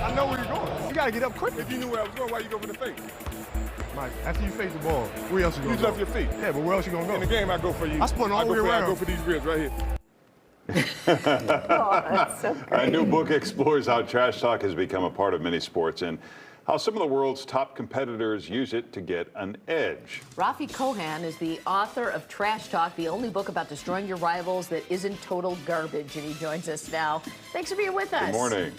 I know where you're going. You gotta get up quick. If you knew where I was going, why you go for the fake? Mike, after you face the ball, where else you gonna You go? left your feet. Yeah, but where else you gonna go? In the game, I go for you. I spun all the way I around. go for these ribs right here. Oh, that's so great. A new book explores how trash talk has become a part of many sports and how some of the world's top competitors use it to get an edge. Rafi Kohan is the author of Trash Talk, the only book about destroying your rivals that isn't total garbage, and he joins us now. Thanks for being with us. Good morning.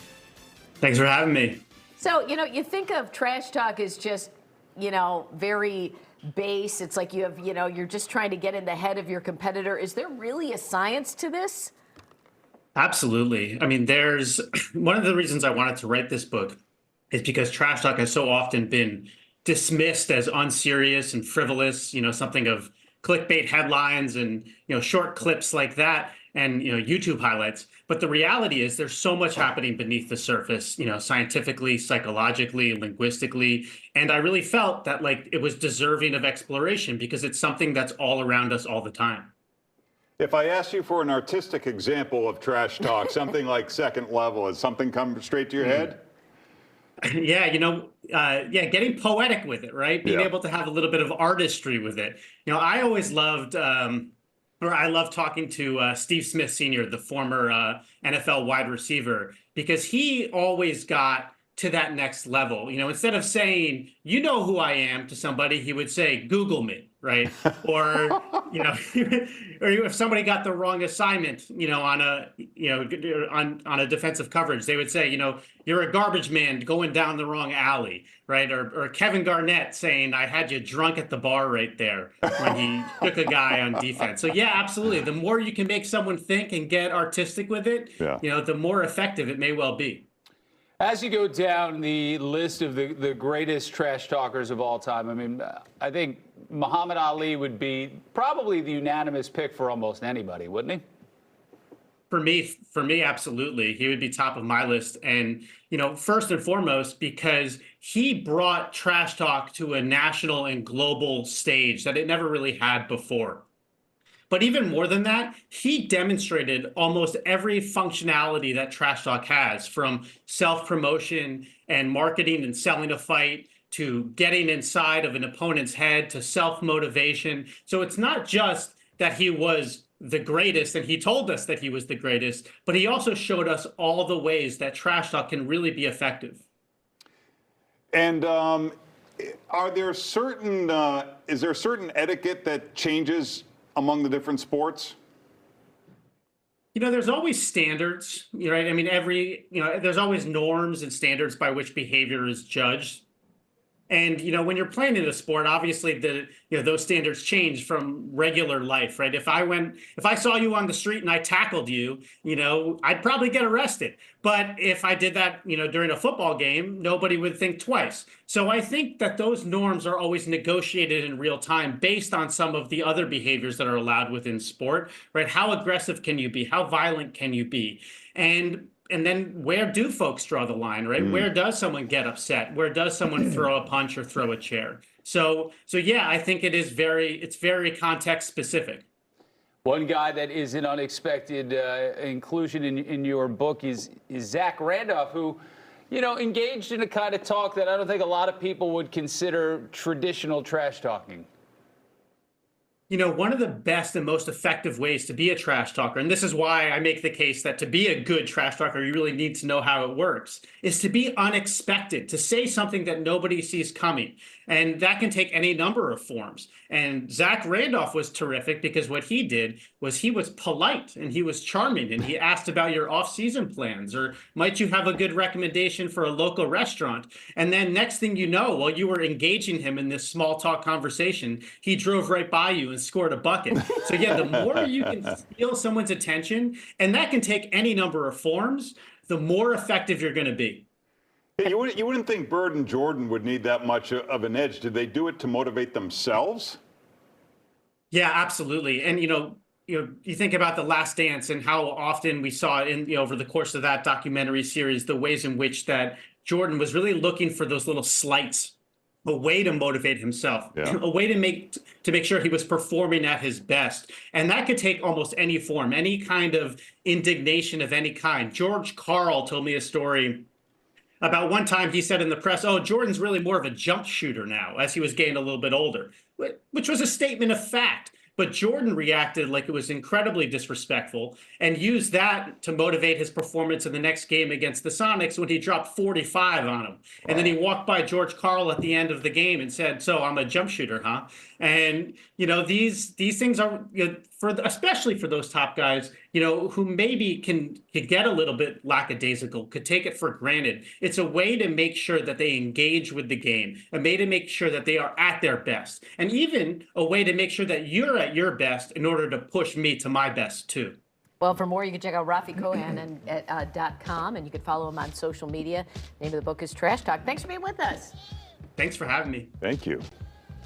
Thanks for having me. So, you think of trash talk as just, very base. It's like you have, you're just trying to get in the head of your competitor. Is there really a science to this? Absolutely. I mean, there's one of the reasons I wanted to write this book is because trash talk has so often been dismissed as unserious and frivolous, something of clickbait headlines and, short clips like that and, YouTube highlights. But the reality is there's so much happening beneath the surface, scientifically, psychologically, linguistically. And I really felt that it was deserving of exploration because it's something that's all around us all the time. If I ask you for an artistic example of trash talk, something like Second Level, has something come straight to your head? Yeah, getting poetic with it, right? Being able to have a little bit of artistry with it. I always loved, I love talking to Steve Smith Sr., the former NFL wide receiver, because he always got to that next level. Instead of saying, who I am to somebody, he would say, Google me, right? Or, or if somebody got the wrong assignment, on a defensive coverage, they would say, you're a garbage man going down the wrong alley, right? Or Kevin Garnett saying, I had you drunk at the bar right there when he took a guy on defense. So yeah, absolutely. The more you can make someone think and get artistic with it, the more effective it may well be. As you go down the list of the greatest trash talkers of all time, I mean, I think Muhammad Ali would be probably the unanimous pick for almost anybody, wouldn't he? For me, absolutely. He would be top of my list. And, first and foremost, because he brought trash talk to a national and global stage that it never really had before. But even more than that, he demonstrated almost every functionality that trash talk has, from self-promotion and marketing and selling a fight to getting inside of an opponent's head to self-motivation. So it's not just that he was the greatest, and he told us that he was the greatest, but he also showed us all the ways that trash talk can really be effective. And are there certain, is there certain etiquette that changes among the different sports? There's always standards, right? I mean, there's always norms and standards by which behavior is judged. And, when you're playing in a sport, obviously those standards change from regular life, right? If I saw you on the street and I tackled you, I'd probably get arrested. But if I did that, during a football game, nobody would think twice. So I think that those norms are always negotiated in real time based on some of the other behaviors that are allowed within sport, right? How aggressive can you be? How violent can you be? And then where do folks draw the line, right? Where does someone get upset? Where does someone throw a punch or throw a chair? So yeah, I think it's very context specific. One guy that is an unexpected inclusion in your book is Zack Randolph, who, engaged in a kind of talk that I don't think a lot of people would consider traditional trash talking. One of the best and most effective ways to be a trash talker, and this is why I make the case that to be a good trash talker, you really need to know how it works, is to be unexpected, to say something that nobody sees coming. And that can take any number of forms. And Zack Randolph was terrific because what he did was he was polite and he was charming and he asked about your off-season plans, or might you have a good recommendation for a local restaurant? And then next thing you know, while you were engaging him in this small talk conversation, he drove right by you and scored a bucket. So yeah, the more you can steal someone's attention, and that can take any number of forms, the more effective you're going to be. Yeah, you wouldn't think Bird and Jordan would need that much of an edge. Did they do it to motivate themselves? Yeah, absolutely. And, you think about The Last Dance and how often we saw in, over the course of that documentary series, the ways in which that Jordan was really looking for those little slights, a way to motivate himself, a way to make sure he was performing at his best. And that could take almost any form, any kind of indignation of any kind. George Carl told me a story about one time he said in the press, oh, Jordan's really more of a jump shooter now as he was getting a little bit older, which was a statement of fact. But Jordan reacted like it was incredibly disrespectful and used that to motivate his performance in the next game against the Sonics when he dropped 45 on him. And then he walked by George Karl at the end of the game and said, so I'm a jump shooter, huh? And, these things are, especially for those top guys, who maybe can get a little bit lackadaisical, could take it for granted. It's a way to make sure that they engage with the game, a way to make sure that they are at their best, and even a way to make sure that you're at your best in order to push me to my best too. Well, for more, you can check out Rafi Kohan at .com, and you can follow him on social media. The name of the book is Trash Talk. Thanks for being with us. Thanks for having me. Thank you.